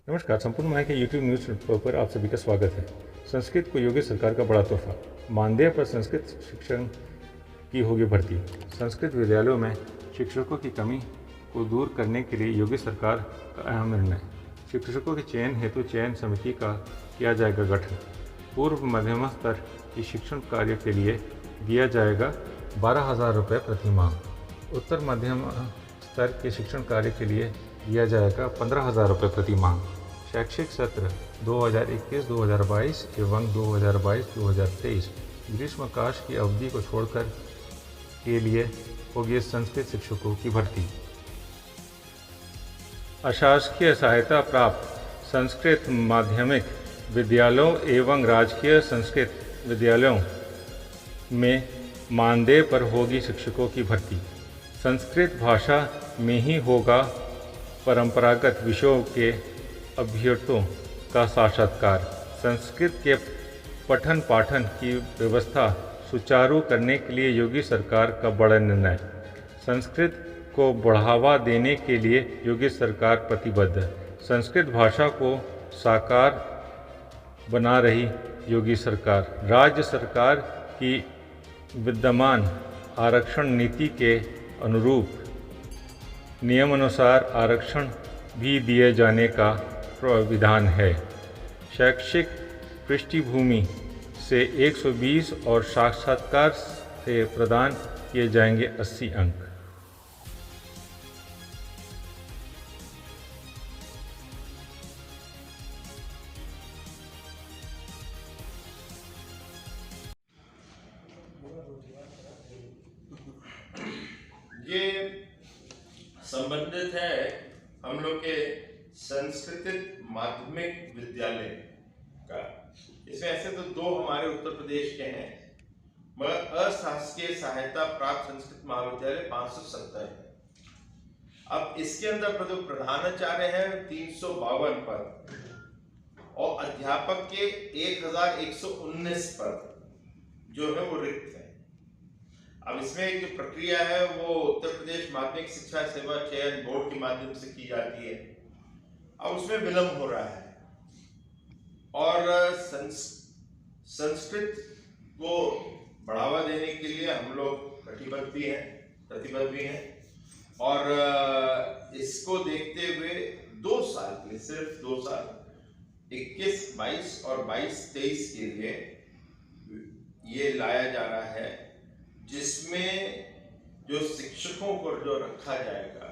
नमस्कार, संपूर्ण माह के यूट्यूब न्यूज़ पर आप सभी का स्वागत है। संस्कृत को योगी सरकार का बड़ा तोहफा, मानदेय पर संस्कृत शिक्षण की होगी भर्ती। संस्कृत विद्यालयों में शिक्षकों की कमी को दूर करने के लिए योगी सरकार का अहम निर्णय। शिक्षकों के चयन हेतु चयन समिति का किया जाएगा गठन। पूर्व मध्यम स्तर के शिक्षण कार्य के लिए दिया जाएगा 12,000 रुपये प्रति माह। उत्तर मध्यम स्तर के शिक्षण कार्य के लिए दिया जाएगा 15,000 रुपये प्रति माह। शैक्षिक सत्र 2021-2022 एवं 2022-2023 ग्रीष्मकाल की अवधि को छोड़कर के लिए होगी संस्कृत शिक्षकों की भर्ती। अशासकीय सहायता प्राप्त संस्कृत माध्यमिक विद्यालयों एवं राजकीय संस्कृत विद्यालयों में मानदेय पर होगी शिक्षकों की भर्ती। संस्कृत भाषा में ही होगा परंपरागत विषयों के अभ्यर्थियों का साक्षात्कार। संस्कृत के पठन पाठन की व्यवस्था सुचारू करने के लिए योगी सरकार का बड़ा निर्णय। संस्कृत को बढ़ावा देने के लिए योगी सरकार प्रतिबद्ध है। संस्कृत भाषा को साकार बना रही योगी सरकार। राज्य सरकार की विद्यमान आरक्षण नीति के अनुरूप नियमानुसार आरक्षण भी दिए जाने का प्राविधान है। शैक्षिक पृष्ठभूमि से 120 और साक्षात्कार से प्रदान किए जाएंगे 80 अंक। ये संबंधित है हम लोग के संस्कृत माध्यमिक विद्यालय का। इसमें ऐसे तो दो हमारे उत्तर प्रदेश के हैं, मगर अशासकीय सहायता प्राप्त संस्कृत महाविद्यालय 570 है। अब इसके अंदर जो प्रधानाचार्य है 352 पद और अध्यापक के 1119 पद जो है वो रिक्त है। अब इसमें एक जो प्रक्रिया है वो उत्तर प्रदेश माध्यमिक शिक्षा सेवा चयन बोर्ड के माध्यम से की जाती है। अब उसमें विलंब हो रहा है और संस्कृत को बढ़ावा देने के लिए हम लोग प्रतिबद्ध भी हैं और इसको देखते हुए 2 साल के लिए, सिर्फ 2 साल 21-22 और 22-23 के लिए ये लाया जा रहा है, जिसमें जो शिक्षकों को जो रखा जाएगा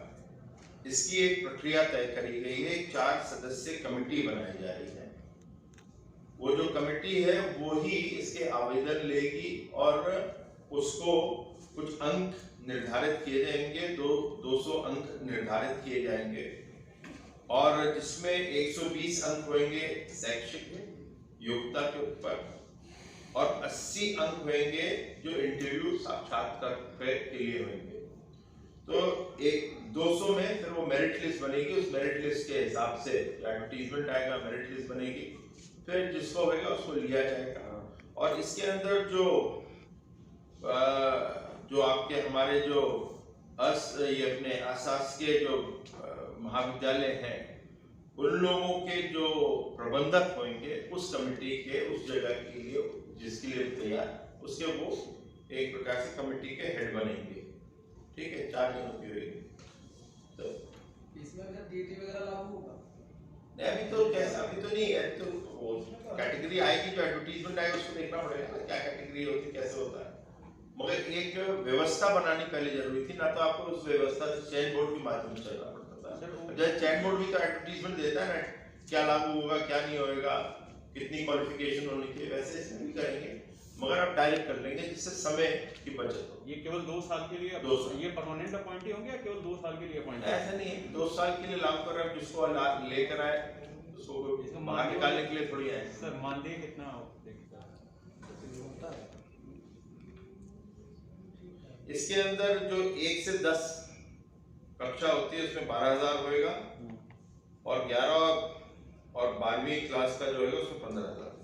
इसकी एक प्रक्रिया तय करी गई है। 4 सदस्यीय कमेटी बनाई जा रही है। वो जो कमेटी है वो ही इसके आवेदन लेगी और उसको कुछ अंक निर्धारित किए जाएंगे, 200 अंक निर्धारित किए जाएंगे और जिसमें 120 अंक होंगे शैक्षिक योग्यता के ऊपर और 80 अंक होंगे जो इंटरव्यू साक्षात्कार के लिए होंगे। तो एक 200 में फिर वो मेरिट लिस्ट बनेगी। उस मेरिट लिस्ट के हिसाब से एडवर्टीजमेंट आएगा, मेरिट लिस्ट बनेगी, फिर जिसको होगा उसको लिया जाएगा। और इसके अंदर जो आपके हमारे जो ये अपने अशासकीय जो महाविद्यालय हैं उन लोगों के जो प्रबंधक होंगे उस कमेटी के उस जगह के लिए जिसके लिए तैयार उसके वो एक प्रकार से कमेटी के हेड बनेंगे। ठीक है, 4 जनों की होगी। तो इसमें अगर डीटी वगैरह लागू होगा नहीं, अभी तो कैसा अभी तो नहीं है। तो वो कैटेगरी आएगी, जो एडवर्टीजमेंट आएगा उसको देखना पड़ेगा क्या कैटेगरी होती कैसे होता है। मगर एक व्यवस्था बनानी पहले जरूरी थी ना, तो आपको उस व्यवस्था से चयन बोर्ड के माध्यम से चलना पड़ता था। जब चयन बोर्ड भी तो एडवर्टीजमेंट देता है ना, क्या लागू होगा क्या नहीं होगा, कितनी क्वालिफिकेशन होनी चाहिए, वैसे इसमें भी करेंगे मगर आप डायरेक्ट कर लेंगे जिससे समय की बचत हो। ये केवल 2 साल के लिए 2 साल ये परमानेंट अपॉइंटी होंगे या केवल 2 साल के लिए अपॉइंट? ऐसा नहीं है, 2 साल के लिए लागू कर रहा है। जिसको लेकर आए उसको बाहर निकालने के लिए थोड़ी आए। सर मानदेय कितना इसके अंदर जो 1 से 10 कक्षा होती है उसमें 12,000 होएगा और 11 और 12वीं क्लास का जो होगा उसमें 15,000।